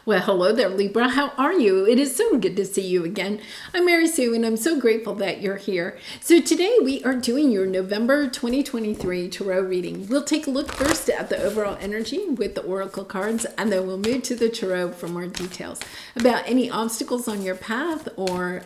Well, hello there, Libra. How are you? It is so good to see you again. I'm Mary Sue, and I'm so grateful that you're here. So today we are doing your November 2023 Tarot reading. We'll take a look first at the overall energy with the Oracle cards, and then we'll move to the Tarot for more details about any obstacles on your path or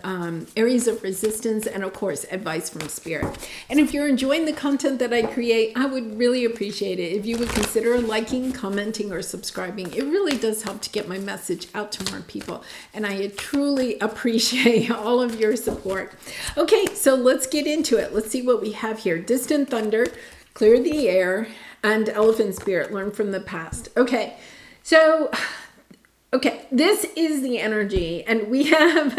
areas of resistance, and of course, advice from Spirit. And if you're enjoying the content that I create, I would really appreciate it if you would consider liking, commenting, or subscribing. It really does help to get my message out to more people, and I truly appreciate all of your support. Okay, so let's get into it. Let's see what we have here. Distant thunder, clear the air, and elephant spirit, learn from the past. Okay, this is the energy, and we have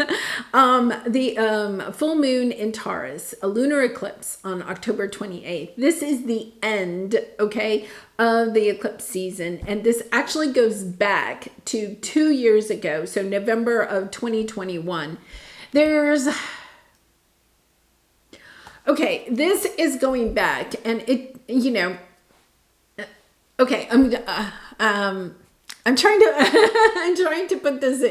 the full moon in Taurus, a lunar eclipse on October 28th. This is the end, okay, of the eclipse season, and this actually goes back to 2 years ago, so November of 2021. This is going back, and I'm trying to put this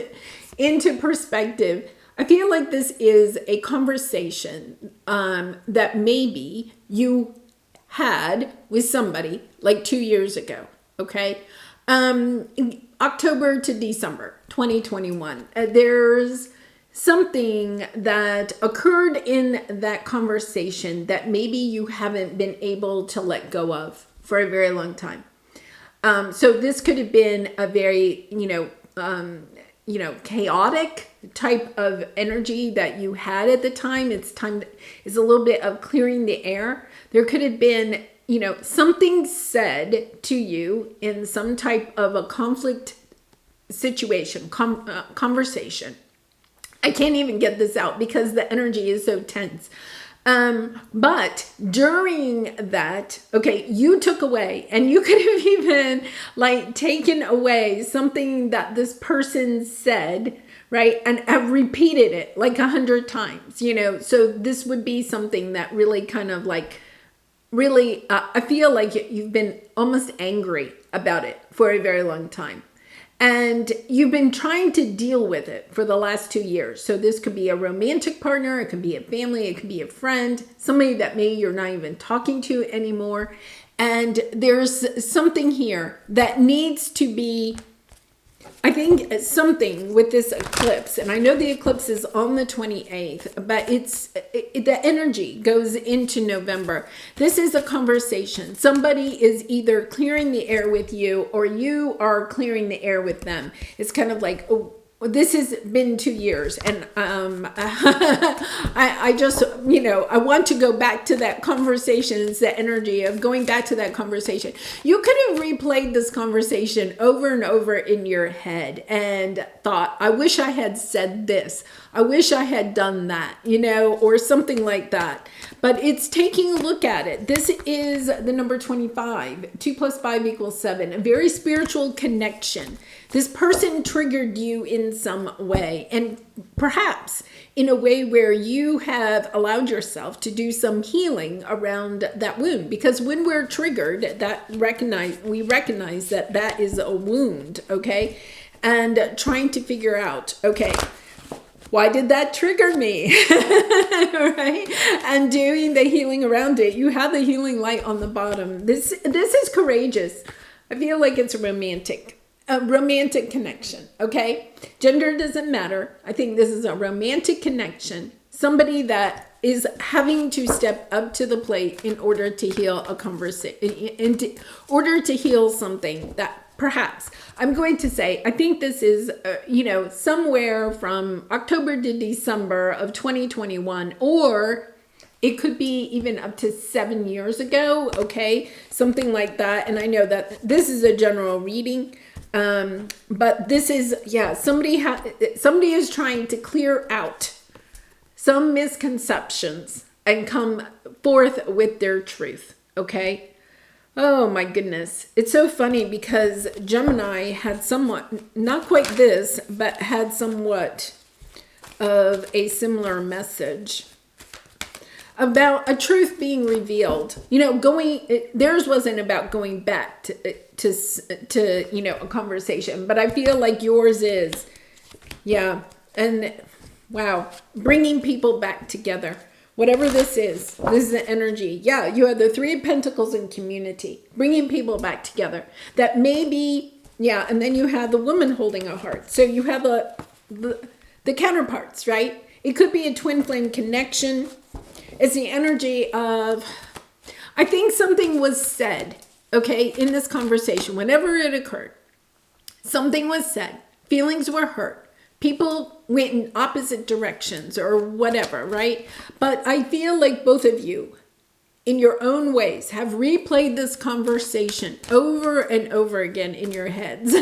into perspective. I feel like this is a conversation that maybe you had with somebody like 2 years ago, okay? October to December 2021. There's something that occurred in that conversation that maybe you haven't been able to let go of for a very long time. So this could have been a very, chaotic type of energy that you had at the time. It's a little bit of clearing the air. There could have been, something said to you in some type of a conflict situation, conversation. I can't even get this out because the energy is so tense. But during that, you took away, and you could have even taken away something that this person said, right? And have repeated it 100 times, so this would be something that really kind of I feel like you've been almost angry about it for a very long time. And you've been trying to deal with it for the last 2 years. So this could be a romantic partner, it could be a family, it could be a friend, somebody that maybe you're not even talking to anymore. And there's something here that needs to be, I think, something with this eclipse. And I know the eclipse is on the 28th, but the energy goes into November. This is a conversation. Somebody is either clearing the air with you, or you are clearing the air with them. It's kind of like, this has been 2 years, and I just, I want to go back to that conversation. It's the energy of going back to that conversation. You could have replayed this conversation over and over in your head and thought, I wish I had said this. I wish I had done that, or something like that. But it's taking a look at it. This is the number 25. 2 + 5 = 7. A very spiritual connection. This person triggered you in some way, and perhaps in a way where you have allowed yourself to do some healing around that wound. Because when we're triggered, we recognize that that is a wound, okay? And trying to figure out, why did that trigger me? Right? And doing the healing around it. You have the healing light on the bottom. This is courageous. I feel like it's romantic. A romantic connection, okay? Gender doesn't matter. I think this is a romantic connection. Somebody that is having to step up to the plate in order to heal a conversation, in order to heal something that perhaps, I'm going to say, I think this is, somewhere from October to December of 2021, or it could be even up to 7 years ago, okay? Something like that. And I know that this is a general reading. But this is, somebody is trying to clear out some misconceptions and come forth with their truth, okay? Oh my goodness. It's so funny because Gemini had somewhat, not quite this, but had somewhat of a similar message. about a truth being revealed. Theirs wasn't about going back to a conversation, but I feel like yours is. Yeah. And wow, bringing people back together. Whatever this is the energy. Yeah, you have the Three of Pentacles in community, bringing people back together. That may be, yeah, and then you have the woman holding a heart. So you have the counterparts, right? It could be a twin flame connection. It's the energy of, I think something was said, okay, in this conversation, whenever it occurred. Something was said. Feelings were hurt. People went in opposite directions or whatever, right? But I feel like both of you, in your own ways, have replayed this conversation over and over again in your heads.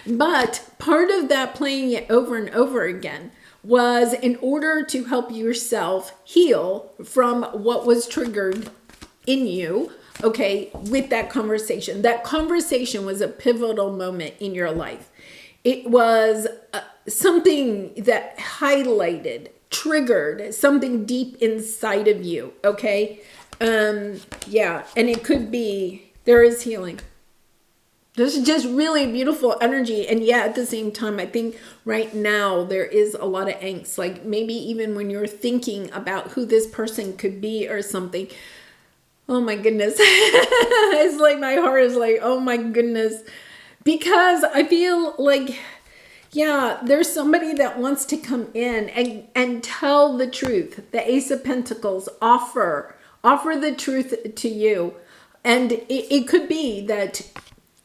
But part of that playing it over and over again was in order to help yourself heal from what was triggered in you, okay, with that conversation. That conversation was a pivotal moment in your life. It was something that highlighted, triggered something deep inside of you, okay? Yeah, and it could be, there is healing. This is just really beautiful energy. And yeah, at the same time, I think right now there is a lot of angst. Like maybe even when you're thinking about who this person could be or something. Oh my goodness. It's like my heart is like, oh my goodness. Because I feel like, yeah, there's somebody that wants to come in and tell the truth. The Ace of Pentacles, offer the truth to you. And it could be that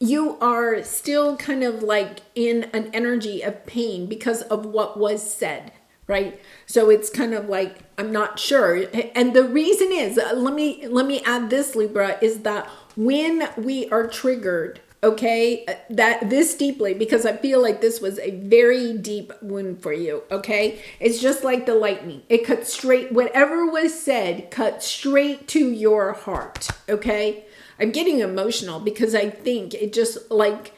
you are still kind of like in an energy of pain because of what was said, right? So it's kind of like, I'm not sure. And the reason is, let me add this, Libra, is that when we are triggered, okay, that this deeply, because I feel like this was a very deep wound for you, okay? It's just like the lightning. It cut straight, whatever was said, cut straight to your heart, okay? I'm getting emotional because I think it just like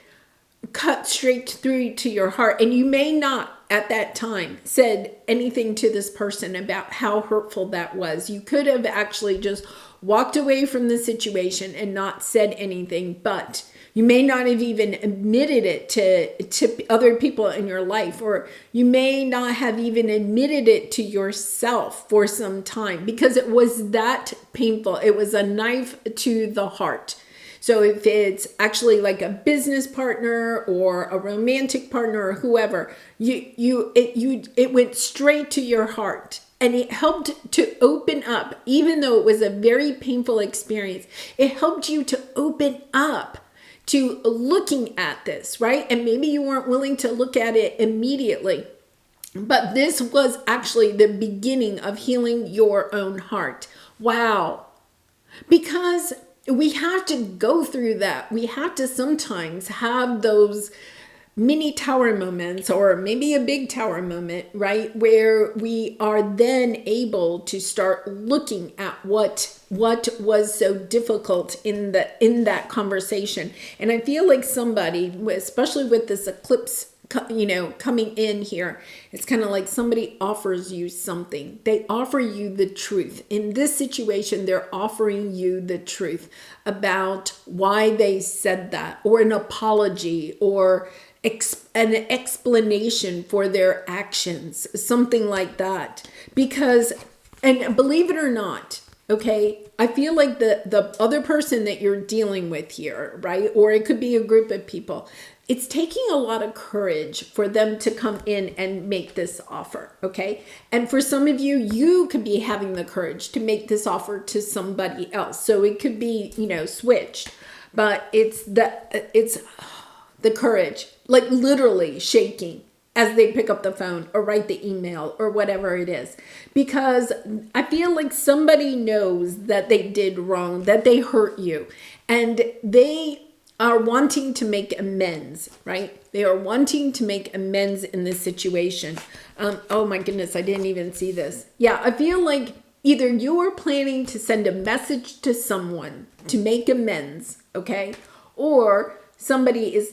cut straight through to your heart. And you may not at that time said anything to this person about how hurtful that was. You could have actually just walked away from the situation and not said anything, but you may not have even admitted it to other people in your life, or you may not have even admitted it to yourself for some time because it was that painful. It was a knife to the heart. So if it's actually like a business partner or a romantic partner or whoever, it went straight to your heart. And it helped to open up, even though it was a very painful experience, it helped you to open up to looking at this, right? And maybe you weren't willing to look at it immediately, but this was actually the beginning of healing your own heart. Wow. Because we have to go through that. We have to sometimes have those mini tower moments, or maybe a big tower moment, right? Where we are then able to start looking at what was so difficult in that conversation. And I feel like somebody, especially with this eclipse, coming in here, it's kind of like somebody offers you something. They offer you the truth. In this situation, they're offering you the truth about why they said that, or an apology, or an explanation for their actions, something like that. Because, and believe it or not, okay, I feel like the other person that you're dealing with here, right? Or it could be a group of people. It's taking a lot of courage for them to come in and make this offer, okay? And for some of you, you could be having the courage to make this offer to somebody else. So it could be, switched, but it's the courage, like literally shaking as they pick up the phone or write the email or whatever it is. Because I feel like somebody knows that they did wrong, that they hurt you, and they are wanting to make amends, right? They are wanting to make amends in this situation. Oh my goodness, I didn't even see this. Yeah, I feel like either you are planning to send a message to someone to make amends, okay? Or somebody is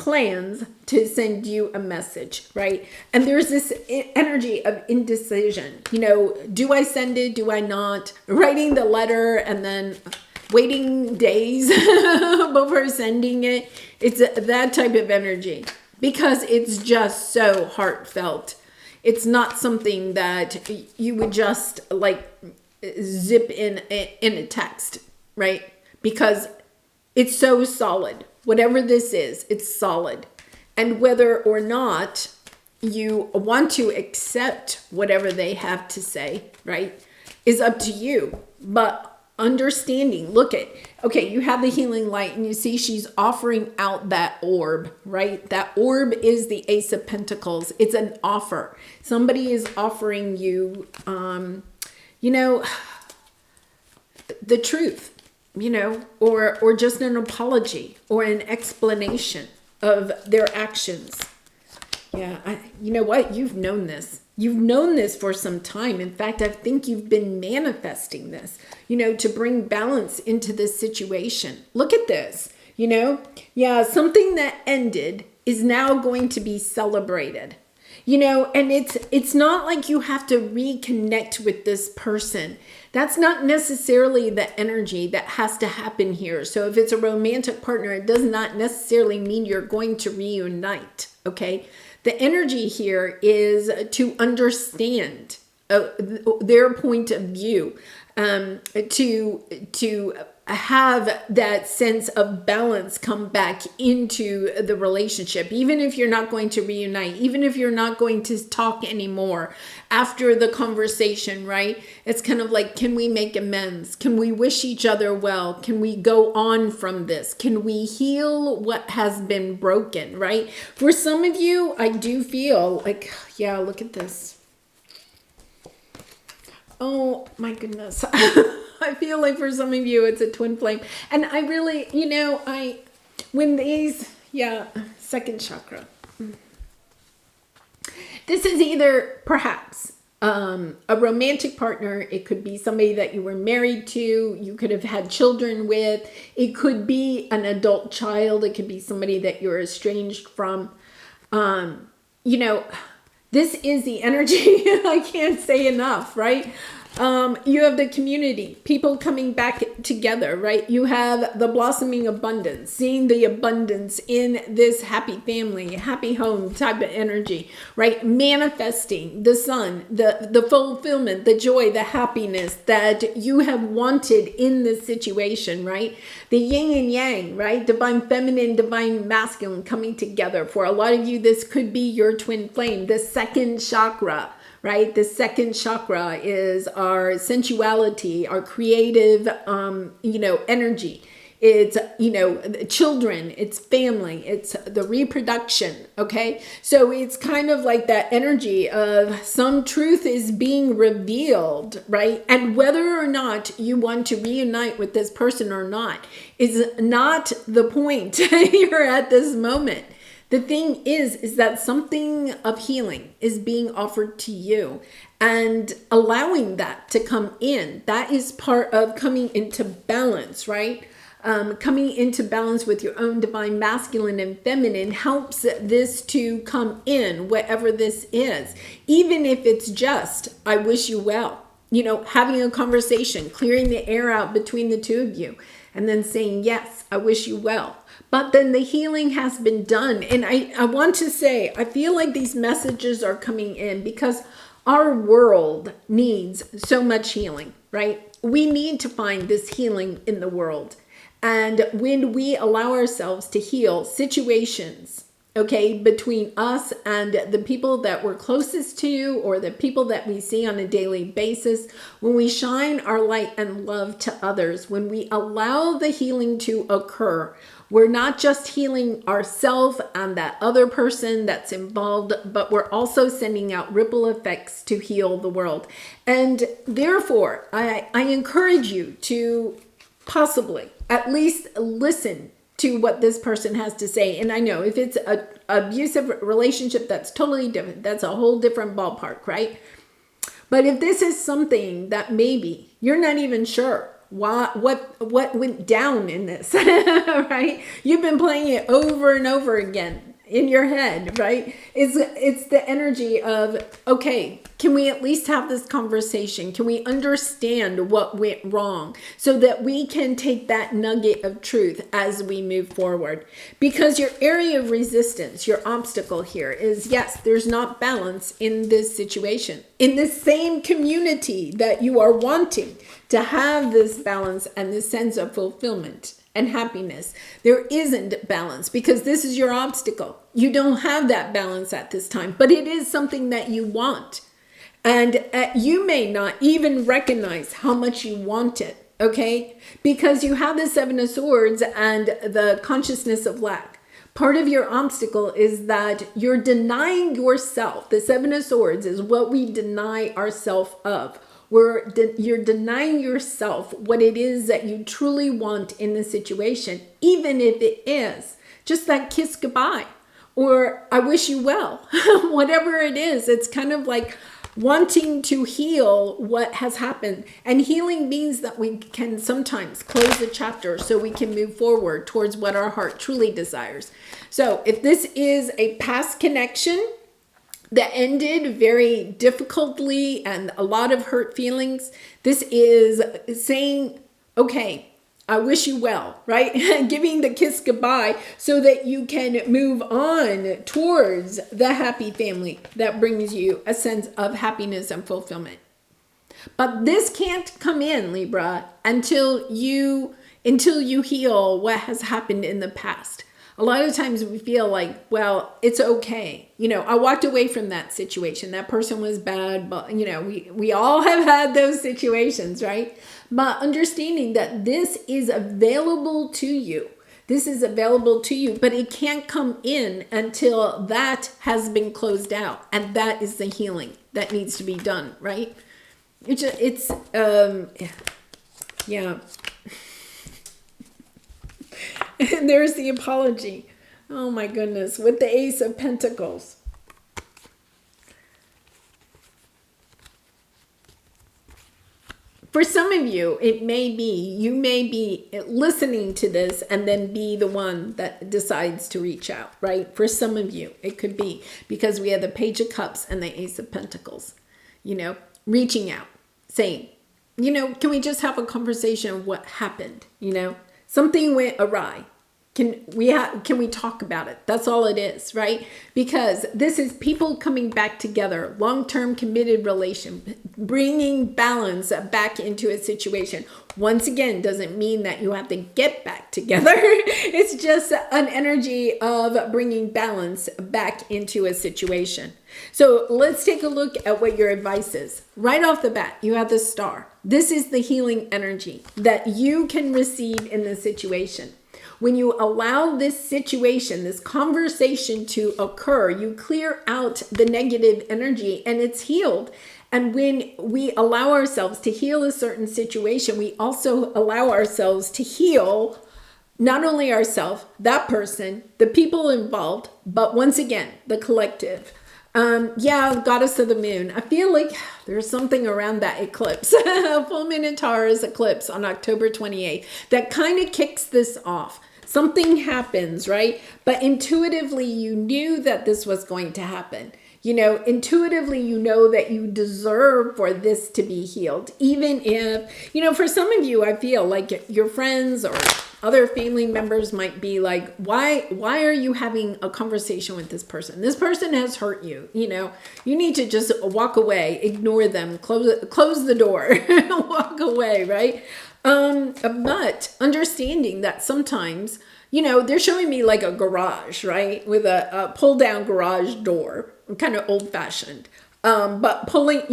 plans to send you a message, right? And there's this energy of indecision. You know, do I send it? Do I not? Writing the letter and then waiting days before sending it. It's that type of energy because it's just so heartfelt. It's not something that you would just like zip in a text, right? Because it's so solid. Whatever this is, it's solid. And whether or not you want to accept whatever they have to say, right, is up to you. But understanding, look at, okay, you have the healing light and you see she's offering out that orb, right? That orb is the Ace of Pentacles. It's an offer. Somebody is offering you, you know, the truth, you know, or just an apology or an explanation of their actions. Yeah, you know what? You've known this. You've known this for some time. In fact, I think you've been manifesting this, you know, to bring balance into this situation. Look at this, you know? Yeah, something that ended is now going to be celebrated. You know, and it's not like you have to reconnect with this person. That's not necessarily the energy that has to happen here. So if it's a romantic partner, it does not necessarily mean you're going to reunite, okay? The energy here is to understand their point of view, to have that sense of balance come back into the relationship, even if you're not going to reunite, even if you're not going to talk anymore after the conversation, right? It's kind of like, can we make amends? Can we wish each other well? Can we go on from this? Can we heal what has been broken, right? For some of you, I do feel like, yeah, look at this. Oh my goodness. I feel like for some of you, it's a twin flame. And I really, you know, when these, yeah, second chakra. This is either perhaps a romantic partner. It could be somebody that you were married to. You could have had children with. It could be an adult child. It could be somebody that you're estranged from. You know, this is the energy. I can't say enough, right? You have the community, people coming back together, right? You have the blossoming abundance, seeing the abundance in this happy family, happy home type of energy, right? Manifesting the sun, the fulfillment, the joy, the happiness that you have wanted in this situation, right? The yin and yang, right? Divine feminine, divine masculine coming together. For a lot of you, this could be your twin flame, the second chakra. Right? The second chakra is our sensuality, our creative, you know, energy. It's, you know, children, it's family, it's the reproduction. Okay. So it's kind of like that energy of some truth is being revealed, right? And whether or not you want to reunite with this person or not is not the point here at this moment. The thing is that something of healing is being offered to you, and allowing that to come in. That is part of coming into balance, right? Coming into balance with your own divine masculine and feminine helps this to come in, whatever this is. Even if it's just, I wish you well. You know, having a conversation, clearing the air out between the two of you, and then saying, yes, I wish you well. But then the healing has been done. And I want to say, I feel like these messages are coming in because our world needs so much healing, right? We need to find this healing in the world. And when we allow ourselves to heal situations, okay, between us and the people that we're closest to or the people that we see on a daily basis, when we shine our light and love to others, when we allow the healing to occur, we're not just healing ourselves and that other person that's involved, but we're also sending out ripple effects to heal the world. And therefore, I encourage you to possibly at least listen to what this person has to say. And I know if it's an abusive relationship, that's totally different. That's a whole different ballpark, right? But if this is something that maybe you're not even sure what went down in this, right? You've been playing it over and over again in your head, right? It's the energy of, okay, can we at least have this conversation? Can we understand what went wrong so that we can take that nugget of truth as we move forward? Because your area of resistance, your obstacle here is, yes, there's not balance in this situation. In the same community that you are wanting to have this balance and this sense of fulfillment and happiness, there isn't balance because this is your obstacle. You don't have that balance at this time, but it is something that you want. And you may not even recognize how much you want it, okay? Because you have the Seven of Swords and the consciousness of lack. Part of your obstacle is that you're denying yourself. The Seven of Swords is what we deny ourselves of. You're denying yourself what it is that you truly want in the situation, even if it is just that kiss goodbye or I wish you well, whatever it is. It's kind of like wanting to heal what has happened. And healing means that we can sometimes close a chapter so we can move forward towards what our heart truly desires. So if this is a past connection that ended very difficultly and a lot of hurt feelings, this is saying, okay, I wish you well, right? Giving the kiss goodbye so that you can move on towards the happy family that brings you a sense of happiness and fulfillment. But this can't come in, Libra, until you heal what has happened in the past. A lot of times we feel like, well, it's okay. I walked away from that situation. That person was bad, but we all have had those situations, right? But understanding that this is available to you. This is available to you, but it can't come in until that has been closed out. And that is the healing that needs to be done, right? Yeah. And there's the apology. Oh my goodness, with the Ace of Pentacles. For some of you, you may be listening to this and then be the one that decides to reach out, right? For some of you, it could be because we have the Page of Cups and the Ace of Pentacles, reaching out, saying, can we just have a conversation of what happened? Something went awry. Can we talk about it? That's all it is, right? Because this is people coming back together, long-term committed relation, bringing balance back into a situation. Once again, doesn't mean that you have to get back together. It's just an energy of bringing balance back into a situation. So let's take a look at what your advice is. Right off the bat, you have the Star. This is the healing energy that you can receive in this situation. When you allow this situation, this conversation to occur, you clear out the negative energy and it's healed. And when we allow ourselves to heal a certain situation, we also allow ourselves to heal not only ourselves, that person, the people involved, but once again, the collective. Goddess of the Moon. I feel like there's something around that eclipse, full moon in Taurus eclipse on October 28th that kind of kicks this off. Something happens, right? But intuitively, you knew that this was going to happen. Intuitively, that you deserve for this to be healed. Even if, for some of you, I feel like your friends or other family members might be like, why are you having a conversation with this person? This person has hurt you. You need to just walk away, ignore them, close the door, walk away, right? But understanding that sometimes, they're showing me like a garage, right? With a pull down garage door, kind of old fashioned. But pulling,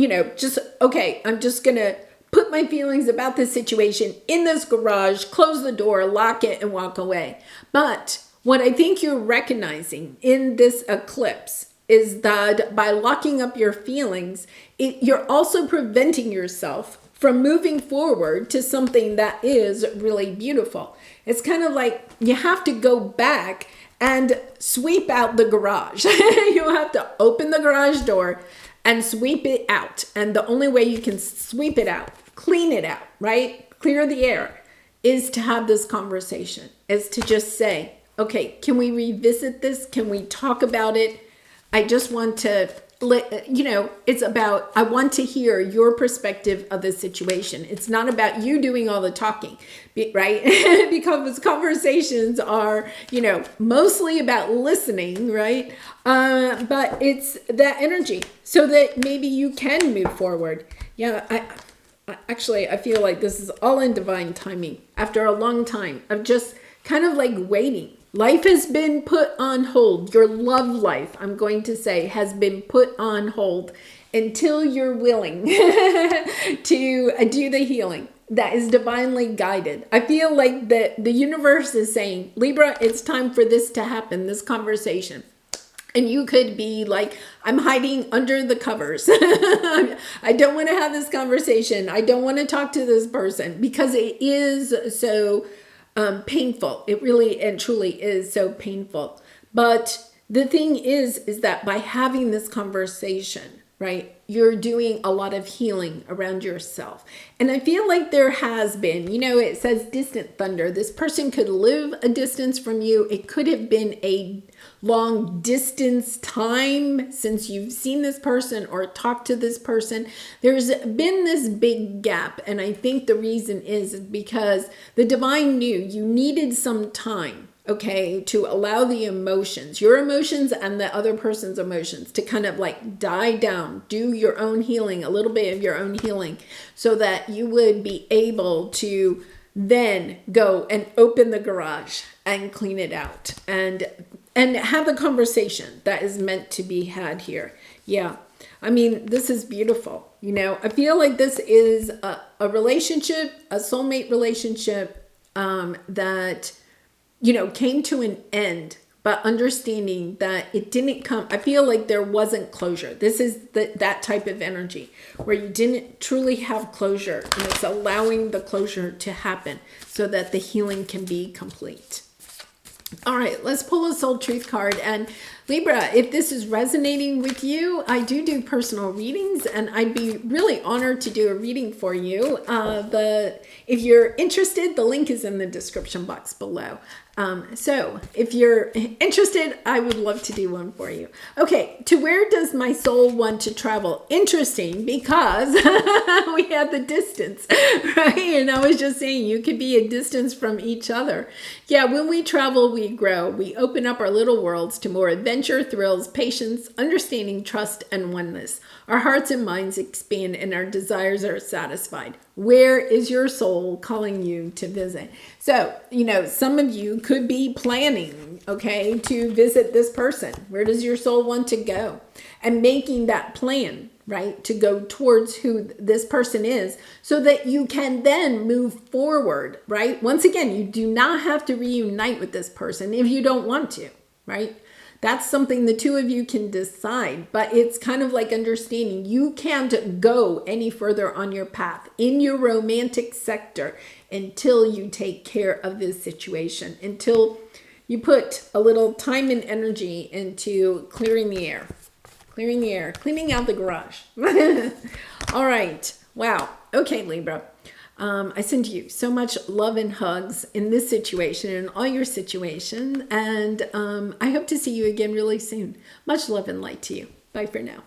okay, I'm just going to put my feelings about this situation in this garage, close the door, lock it, and walk away. But what I think you're recognizing in this eclipse is that by locking up your feelings, you're also preventing yourself from moving forward to something that is really beautiful. It's kind of like you have to go back and sweep out the garage. You have to open the garage door and sweep it out. And the only way you can sweep it out, clean it out, right? clear the air is to have this conversation, is to just say, okay, can we revisit this? Can we talk about it? I just want to it's about, I want to hear your perspective of the situation. It's not about you doing all the talking, right? Because conversations are, mostly about listening, right? But it's that energy so that maybe you can move forward. Yeah, I feel like this is all in divine timing after a long time of just kind of like waiting. Life has been put on hold. Your love life, I'm going to say, has been put on hold until you're willing to do the healing that is divinely guided. I feel like the universe is saying, Libra, it's time for this to happen, this conversation. And you could be like, I'm hiding under the covers. I don't want to have this conversation. I don't want to talk to this person because it is so painful. It really and truly is so painful. But the thing is that by having this conversation, right, you're doing a lot of healing around yourself. And I feel like there has been, it says distant thunder. This person could live a distance from you. It could have been a long distance time since you've seen this person or talked to this person. There's been this big gap. And I think the reason is because the divine knew you needed some time, okay, to allow the emotions, your emotions and the other person's emotions to kind of like die down, do your own healing, a little bit of your own healing, so that you would be able to then go and open the garage and clean it out and have the conversation that is meant to be had here. Yeah. I mean, this is beautiful. I feel like this is a relationship, a soulmate relationship that, came to an end, but understanding that it didn't come. I feel like there wasn't closure. This is that type of energy where you didn't truly have closure, and it's allowing the closure to happen so that the healing can be complete. All right, let's pull a soul truth card. And Libra, if this is resonating with you, I do personal readings, and I'd be really honored to do a reading for you. If you're interested, the link is in the description box below. So if you're interested, I would love to do one for you. Okay, to where does my soul want to travel? Interesting, because we had the distance, right? And I was just saying, you could be a distance from each other. Yeah, when we travel, we grow. We open up our little worlds to more adventure, thrills, patience, understanding, trust, and oneness. Our hearts and minds expand and our desires are satisfied. Where is your soul calling you to visit? So, some of you could be planning, okay, to visit this person. Where does your soul want to go? And making that plan, right, to go towards who this person is so that you can then move forward, right? Once again, you do not have to reunite with this person if you don't want to, right? That's something the two of you can decide, but it's kind of like understanding you can't go any further on your path in your romantic sector until you take care of this situation, until you put a little time and energy into clearing the air, cleaning out the garage. All right. Wow. Okay, Libra. I send you so much love and hugs in this situation and all your situations. And I hope to see you again really soon. Much love and light to you. Bye for now.